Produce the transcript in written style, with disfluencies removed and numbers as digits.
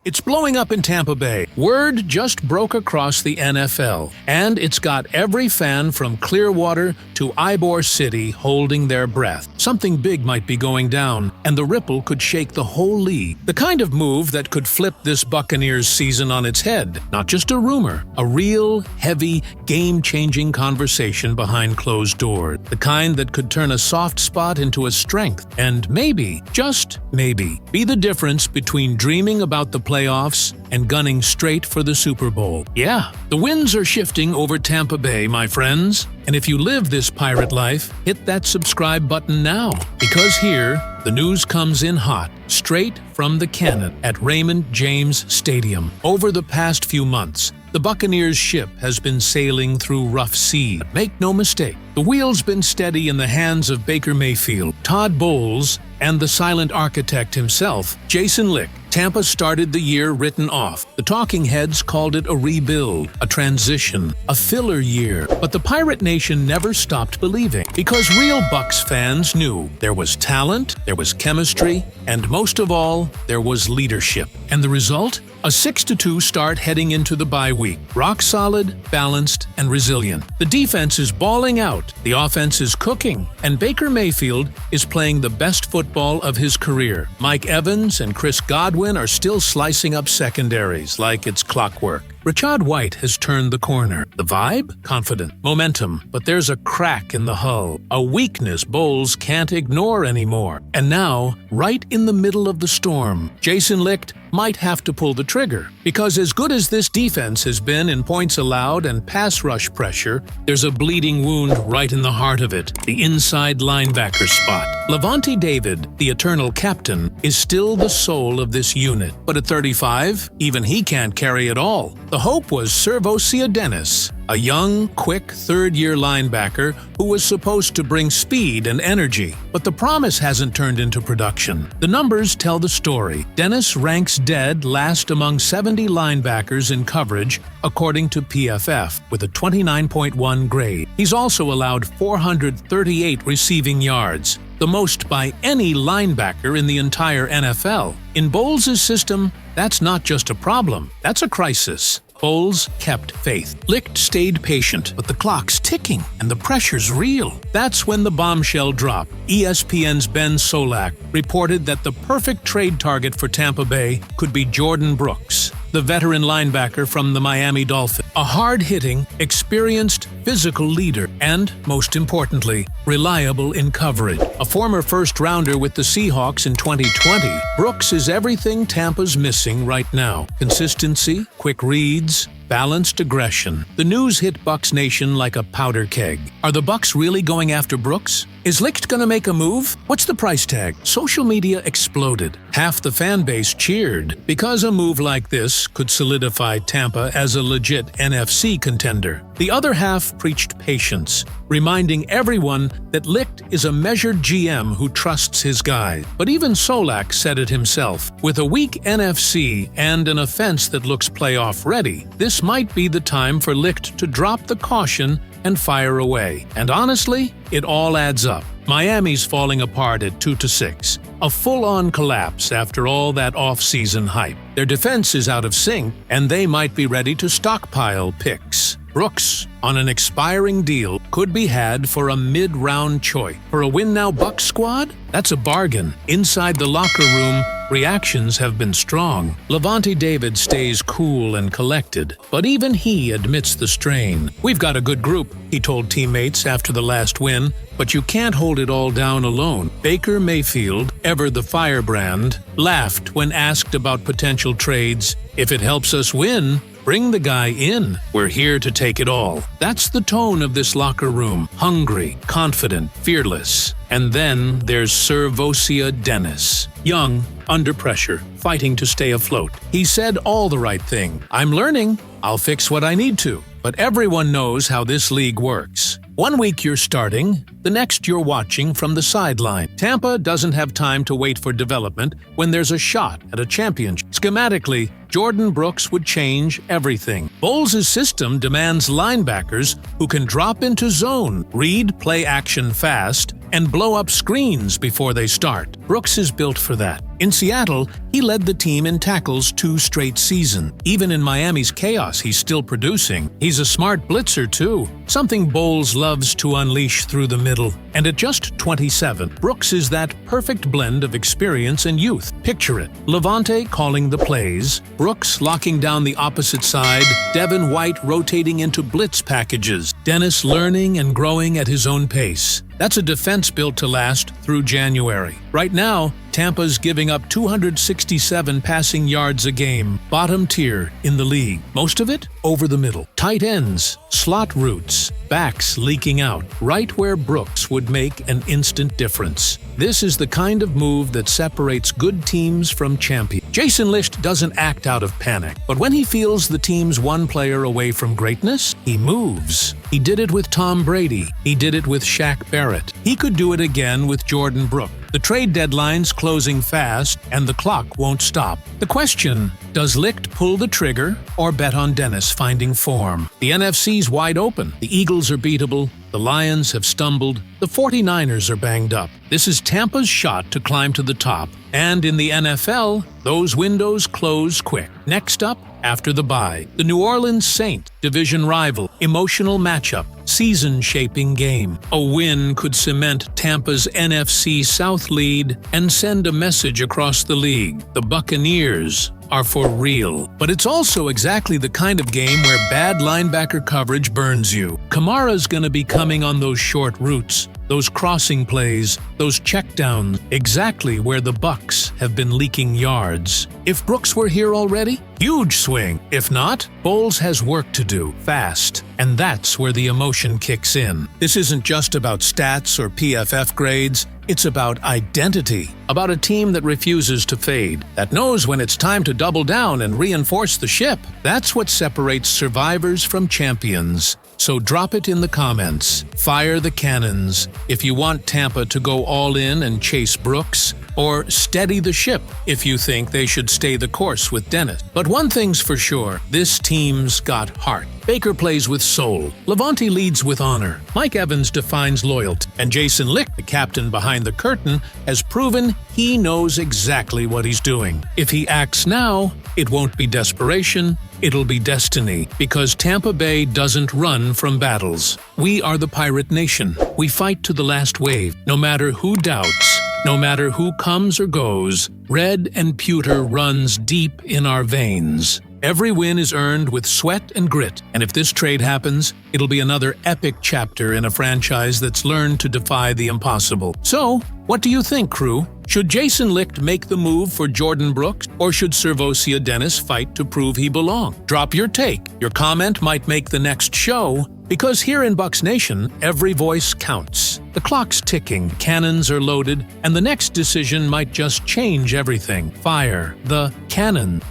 It's blowing up in Tampa Bay. Word just broke across the NFL, and it's got every fan from Clearwater to Ybor City holding their breath. Something big might be going down, and the ripple could shake the whole league. The kind of move that could flip this Buccaneers season on its head. Not just a rumor, a real, heavy, game-changing conversation behind closed doors. The kind that could turn a soft spot into a strength, and maybe, just maybe, be the difference between dreaming about the playoffs and gunning straight for the Super Bowl. Yeah, the winds are shifting over Tampa Bay, my friends. And if you live this pirate life, hit that subscribe button now. Because here, the news comes in hot, straight from the cannon at Raymond James Stadium. Over the past few months, the Buccaneers ship has been sailing through rough sea. Make no mistake, the wheel's been steady in the hands of Baker Mayfield, Todd Bowles, and the silent architect himself, Jason Licht. Tampa started the year written off. The talking heads called it a rebuild, a transition, a filler year. But the Pirate Nation never stopped believing, because real Bucs fans knew there was talent, there was chemistry, and most of all, there was leadership. And the result? A 6-2 start heading into the bye week. Rock solid, balanced, and resilient. The defense is balling out, the offense is cooking, and Baker Mayfield is playing the best football of his career. Mike Evans and Chris Godwin are still slicing up secondaries like it's clockwork. Rachaad White has turned the corner. The vibe? Confident. Momentum. But there's a crack in the hull. A weakness Bowles can't ignore anymore. And now, right in the middle of the storm, Jason Licht might have to pull the trigger. Because as good as this defense has been in points allowed and pass rush pressure, there's a bleeding wound right in the heart of it, the inside linebacker spot. Lavonte David, the eternal captain, is still the soul of this unit. But at 35, even he can't carry it all. The hope was Servosia Dennis, a young, quick third-year linebacker who was supposed to bring speed and energy. But the promise hasn't turned into production. The numbers tell the story. Dennis ranks dead last among 70 linebackers in coverage, according to PFF, with a 29.1 grade. He's also allowed 438 receiving yards, the most by any linebacker in the entire NFL. In Bowles' system, that's not just a problem, that's a crisis. Bowles kept faith. Licht stayed patient, but the clock's ticking and the pressure's real. That's when the bombshell dropped. ESPN's Ben Solak reported that the perfect trade target for Tampa Bay could be Jordan Brooks, the veteran linebacker from the Miami Dolphins. A hard-hitting, experienced, physical leader, and, most importantly, reliable in coverage. A former first-rounder with the Seahawks in 2020, Brooks is everything Tampa's missing right now. Consistency, quick reads, balanced aggression. The news hit Bucs Nation like a powder keg. Are the Bucs really going after Brooks? Is Licht gonna make a move? What's the price tag? Social media exploded. Half the fan base cheered, because a move like this could solidify Tampa as a legit NFC contender. The other half preached patience, reminding everyone that Licht is a measured GM who trusts his guys. But even Solak said it himself. With a weak NFC and an offense that looks playoff ready, this might be the time for Licht to drop the caution and fire away. And honestly, it all adds up. Miami's falling apart at 2-6. A full-on collapse after all that off-season hype. Their defense is out of sync, and they might be ready to stockpile picks. Brooks, on an expiring deal, could be had for a mid-round choice. For a win-now Bucs squad? That's a bargain. Inside the locker room, reactions have been strong. Lavonte David stays cool and collected, but even he admits the strain. "We've got a good group," he told teammates after the last win, "but you can't hold it all down alone." Baker Mayfield, ever the firebrand, laughed when asked about potential trades. "If it helps us win, bring the guy in. We're here to take it all." That's the tone of this locker room. Hungry, confident, fearless. And then there's Servosia Dennis. Young, under pressure, fighting to stay afloat. He said all the right thing. "I'm learning. I'll fix what I need to." But everyone knows how this league works. One week you're starting, the next you're watching from the sideline. Tampa doesn't have time to wait for development when there's a shot at a championship. Schematically, Jordan Brooks would change everything. Bowles' system demands linebackers who can drop into zone, read play action fast, and blow up screens before they start. Brooks is built for that. In Seattle, he led the team in tackles 2 straight seasons. Even in Miami's chaos, he's still producing. He's a smart blitzer, too, something Bowles loves to unleash through the middle. And at just 27, Brooks is that perfect blend of experience and youth. Picture it. Levante calling the plays, Brooks locking down the opposite side, Devin White rotating into blitz packages, Dennis learning and growing at his own pace. That's a defense built to last through January. Right now, Tampa's giving up 267 passing yards a game, bottom tier in the league. Most of it over the middle. Tight ends, slot routes, backs leaking out, right where Brooks would make an instant difference. This is the kind of move that separates good teams from champions. Jason Licht doesn't act out of panic, but when he feels the team's one player away from greatness, he moves. He did it with Tom Brady. He did it with Shaq Barrett. He could do it again with Jordan Brooks. The trade deadline's closing fast, and the clock won't stop. The question, does Licht pull the trigger or bet on Dennis finding form? The NFC's wide open. The Eagles are beatable. The Lions have stumbled. The 49ers are banged up. This is Tampa's shot to climb to the top. And in the NFL, those windows close quick. Next up, after the bye, the New Orleans Saints, division rival, emotional matchup, season-shaping game. A win could cement Tampa's NFC South lead and send a message across the league. The Buccaneers are for real. But it's also exactly the kind of game where bad linebacker coverage burns you. Kamara's gonna be coming on those short routes, those crossing plays, those checkdowns, exactly where the Bucs have been leaking yards. If Brooks were here already, huge swing. If not, Bowles has work to do, fast. And that's where the emotion kicks in. This isn't just about stats or PFF grades. It's about identity, about a team that refuses to fade, that knows when it's time to double down and reinforce the ship. That's what separates survivors from champions. So drop it in the comments. Fire the cannons if you want Tampa to go all in and chase Brooks, or steady the ship if you think they should stay the course with Dennis. But one thing's for sure, this team's got heart. Baker plays with soul. Levante leads with honor. Mike Evans defines loyalty. And Jason Licht, the captain behind the curtain, has proven he knows exactly what he's doing. If he acts now, it won't be desperation, it'll be destiny. Because Tampa Bay doesn't run from battles. We are the Pirate Nation. We fight to the last wave, no matter who doubts. No matter who comes or goes, red and pewter runs deep in our veins. Every win is earned with sweat and grit, and if this trade happens, it'll be another epic chapter in a franchise that's learned to defy the impossible. So, what do you think, crew? Should Jason Licht make the move for Jordan Brooks, or should Servosia Dennis fight to prove he belongs? Drop your take. Your comment might make the next show, because here in Bucs Nation, every voice counts. The clock's ticking, cannons are loaded, and the next decision might just change everything. Fire the cannon.